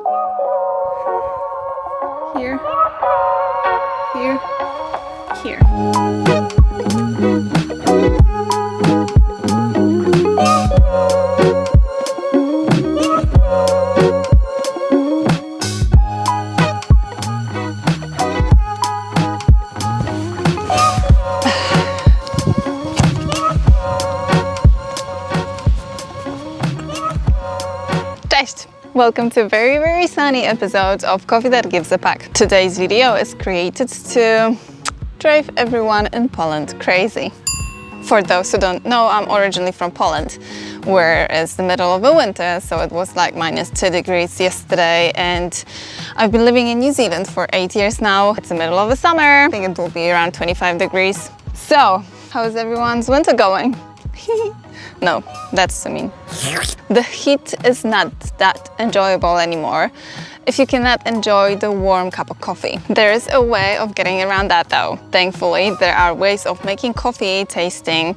Here, here, here. Cześć! Welcome to a very sunny episode of Coffee That Gives a Pack. Today's video is created to drive everyone in Poland crazy. For those who don't know, I'm originally from Poland, where it's the middle of the winter, so it was like -2 degrees yesterday, and I've been living in New Zealand for 8 years now. It's the middle of the summer. I think it will be around 25 degrees. So, how's everyone's winter going? No, that's too mean. The heat is not that enjoyable anymore if you cannot enjoy the warm cup of coffee. There is a way of getting around that though. Thankfully, there are ways of making coffee tasting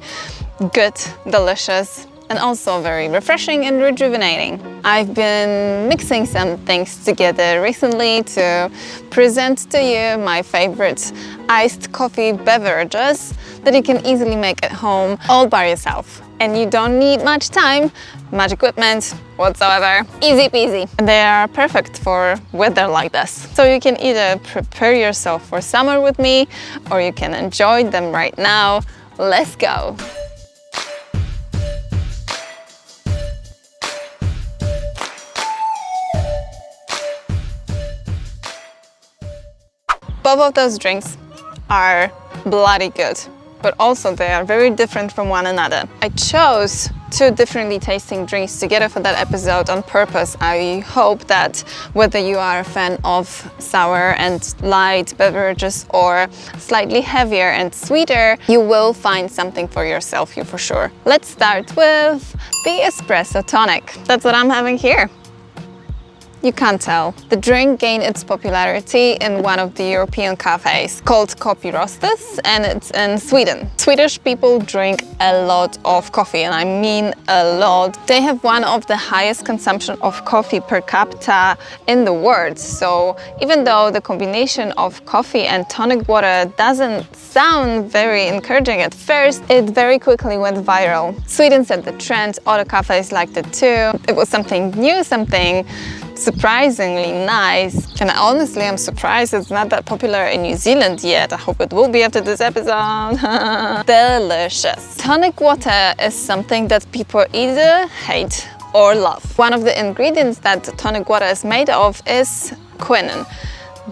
good, delicious, and also very refreshing and rejuvenating. I've been mixing some things together recently to present to you my favorite iced coffee beverages that you can easily make at home all by yourself. And you don't need much time, much equipment whatsoever. Easy peasy. They are perfect for weather like this. So you can either prepare yourself for summer with me, or you can enjoy them right now. Let's go. Both of those drinks are bloody good, but also they are very different from one another. I chose two differently tasting drinks together for that episode on purpose. I hope that whether you are a fan of sour and light beverages or slightly heavier and sweeter, you will find something for yourself here for sure. Let's start with the Espresso Tonic. That's what I'm having here. You can't tell. The drink gained its popularity in one of the European cafes called Coffee Roasters, and it's in Sweden. Swedish people drink a lot of coffee, and I mean a lot. They have one of the highest consumption of coffee per capita in the world. So even though the combination of coffee and tonic water doesn't sound very encouraging at first, it very quickly went viral. Sweden set the trend, other cafes liked it too. It was something new, something surprisingly nice, and honestly I'm surprised it's not that popular in New Zealand yet. I hope it will be after this episode. Delicious. Tonic water is something that people either hate or love. One of the ingredients that tonic water is made of is quinine.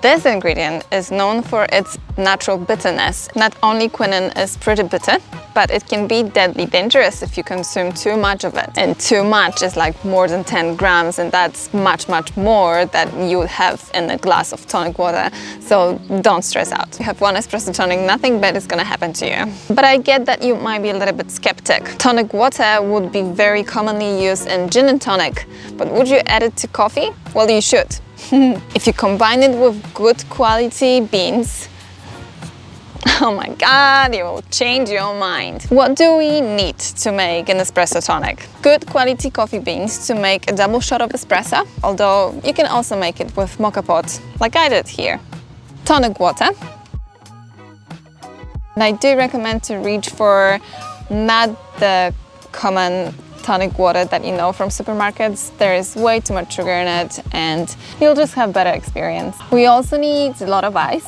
This ingredient is known for its natural bitterness. Not only quinine is pretty bitter, but it can be deadly dangerous if you consume too much of it. And too much is like more than 10 grams, and that's much more than you would have in a glass of tonic water. So don't stress out. You have one espresso tonic, nothing bad is gonna happen to you. But I get that you might be a little bit skeptic. Tonic water would be very commonly used in gin and tonic, but would you add it to coffee? Well, you should. If you combine it with good quality beans, oh my god, you will change your mind. What do we need to make an espresso tonic? Good quality coffee beans to make a double shot of espresso, although you can also make it with mocha pot, like I did here. Tonic water. And I do recommend to reach for not the common tonic water that you know from supermarkets. There is way too much sugar in it, and you'll just have better experience. We also need a lot of ice,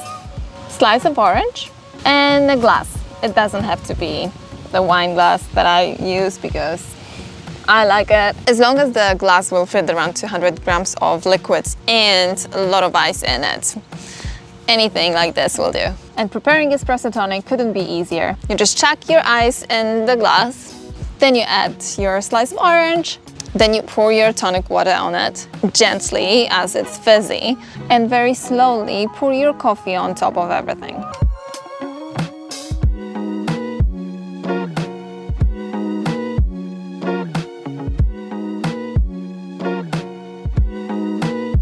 slice of orange, and a glass. It doesn't have to be the wine glass that I use because I like it. As long as the glass will fit around 200 grams of liquids and a lot of ice in it. Anything like this will do. And preparing espresso tonic couldn't be easier. You just chuck your ice in the glass, then you add your slice of orange, then you pour your tonic water on it gently as it's fizzy, and very slowly pour your coffee on top of everything.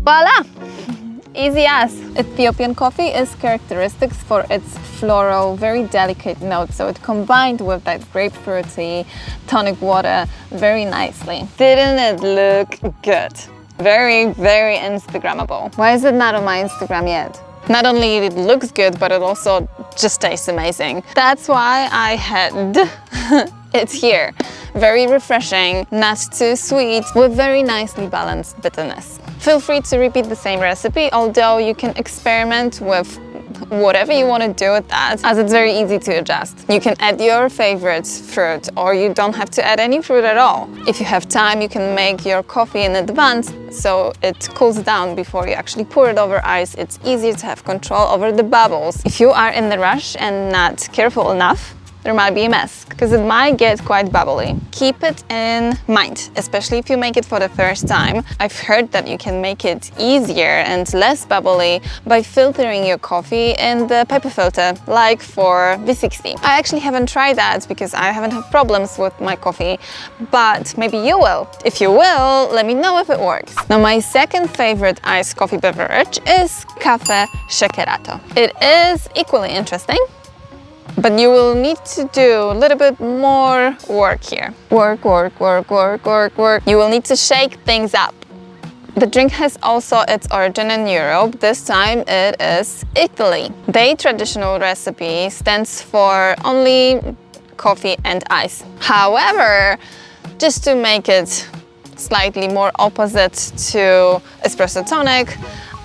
Voila! Easy as. Ethiopian coffee is characteristic for its floral, very delicate note, so it combined with that grapefruity tonic water very nicely. Didn't it look good? Very, very Instagrammable. Why is it not on my Instagram yet? Not only it looks good, but it also just tastes amazing. That's why I had it here. Very refreshing, not too sweet, with very nicely balanced bitterness. Feel free to repeat the same recipe, although you can experiment with whatever you want to do with that, as it's very easy to adjust. You can add your favorite fruit, or you don't have to add any fruit at all. If you have time, you can make your coffee in advance so it cools down before you actually pour it over ice. It's easier to have control over the bubbles. If you are in the rush and not careful enough, there might be a mess, because it might get quite bubbly. Keep it in mind, especially if you make it for the first time. I've heard that you can make it easier and less bubbly by filtering your coffee in the paper filter, like for V60. I actually haven't tried that because I haven't had problems with my coffee, but maybe you will. If you will, let me know if it works. Now, my second favorite iced coffee beverage is café Shakerato. It is equally interesting, but you will need to do a little bit more work here. Work. You will need to shake things up. The drink has also its origin in Europe. This time it is Italy. Their traditional recipe stands for only coffee and ice. However, just to make it slightly more opposite to espresso tonic,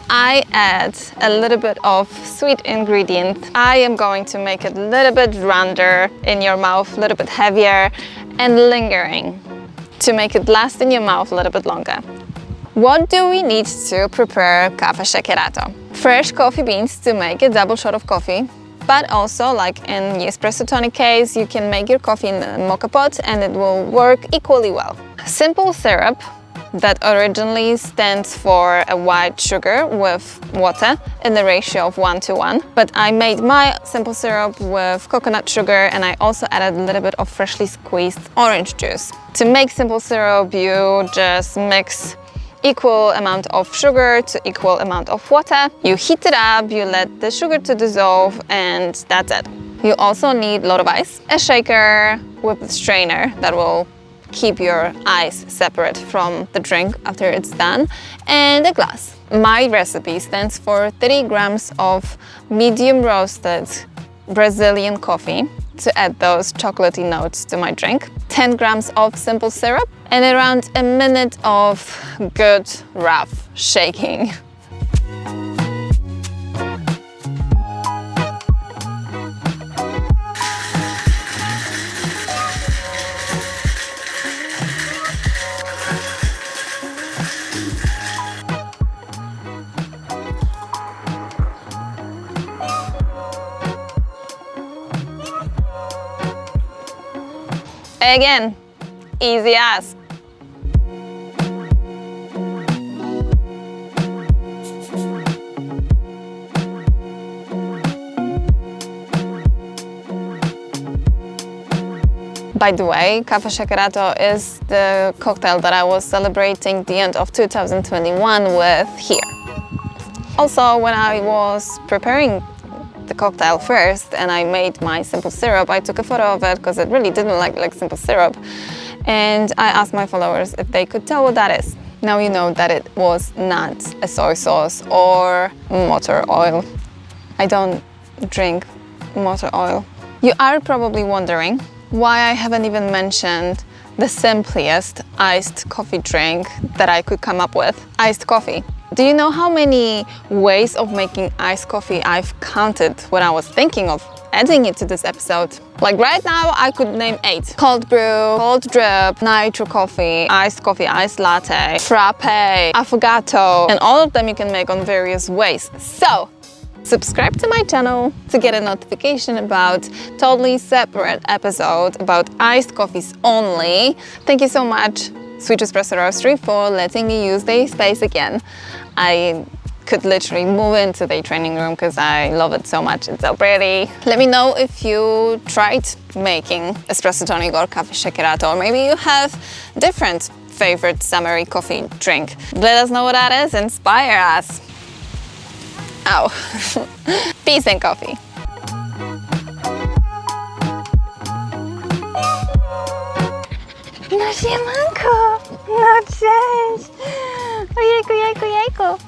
I add a little bit of sweet ingredient. I am going to make it a little bit rounder in your mouth, a little bit heavier and lingering, to make it last in your mouth a little bit longer. What do we need to prepare café Shakerato? Fresh coffee beans to make a double shot of coffee, but also, like in the espresso tonic case, you can make your coffee in a mocha pot and it will work equally well. Simple syrup that originally stands for a white sugar with water in the ratio of 1:1. But I made my simple syrup with coconut sugar, and I also added a little bit of freshly squeezed orange juice. To make simple syrup, you just mix equal amount of sugar to equal amount of water. You heat it up, you let the sugar to dissolve, and that's it. You also need a lot of ice, a shaker with a strainer that will keep your ice separate from the drink after it's done, and a glass. My recipe stands for 30 grams of medium roasted Brazilian coffee to add those chocolatey notes to my drink, 10 grams of simple syrup, and around a minute of good rough shaking. Again, easy as. By the way, café Shakerato is the cocktail that I was celebrating the end of 2021 with here. Also, when I was preparing the cocktail first and I made my simple syrup, I took a photo of it because it really didn't look like simple syrup, and I asked my followers if they could tell what that is. Now you know that it was not a soy sauce or motor oil. I don't drink motor oil. You are probably wondering why I haven't even mentioned the simplest iced coffee drink that I could come up with. Iced coffee. Do you know how many ways of making iced coffee I've counted when I was thinking of adding it to this episode? Like right now, I could name 8. Cold brew, cold drip, nitro coffee, iced latte, frappe, affogato, and all of them you can make on various ways. So, subscribe to my channel to get a notification about totally separate episode about iced coffees only. Thank you so much, Sweet Espresso Roastery, for letting me use their space again. I could literally move into the training room because I love it so much. It's so pretty. Let me know if you tried making espresso tonic or café Shakerato, or maybe you have different favorite summery coffee drink. Let us know what that is. Inspire us. Ow. Peace and coffee. No siemanko, no cześć. Smacznego!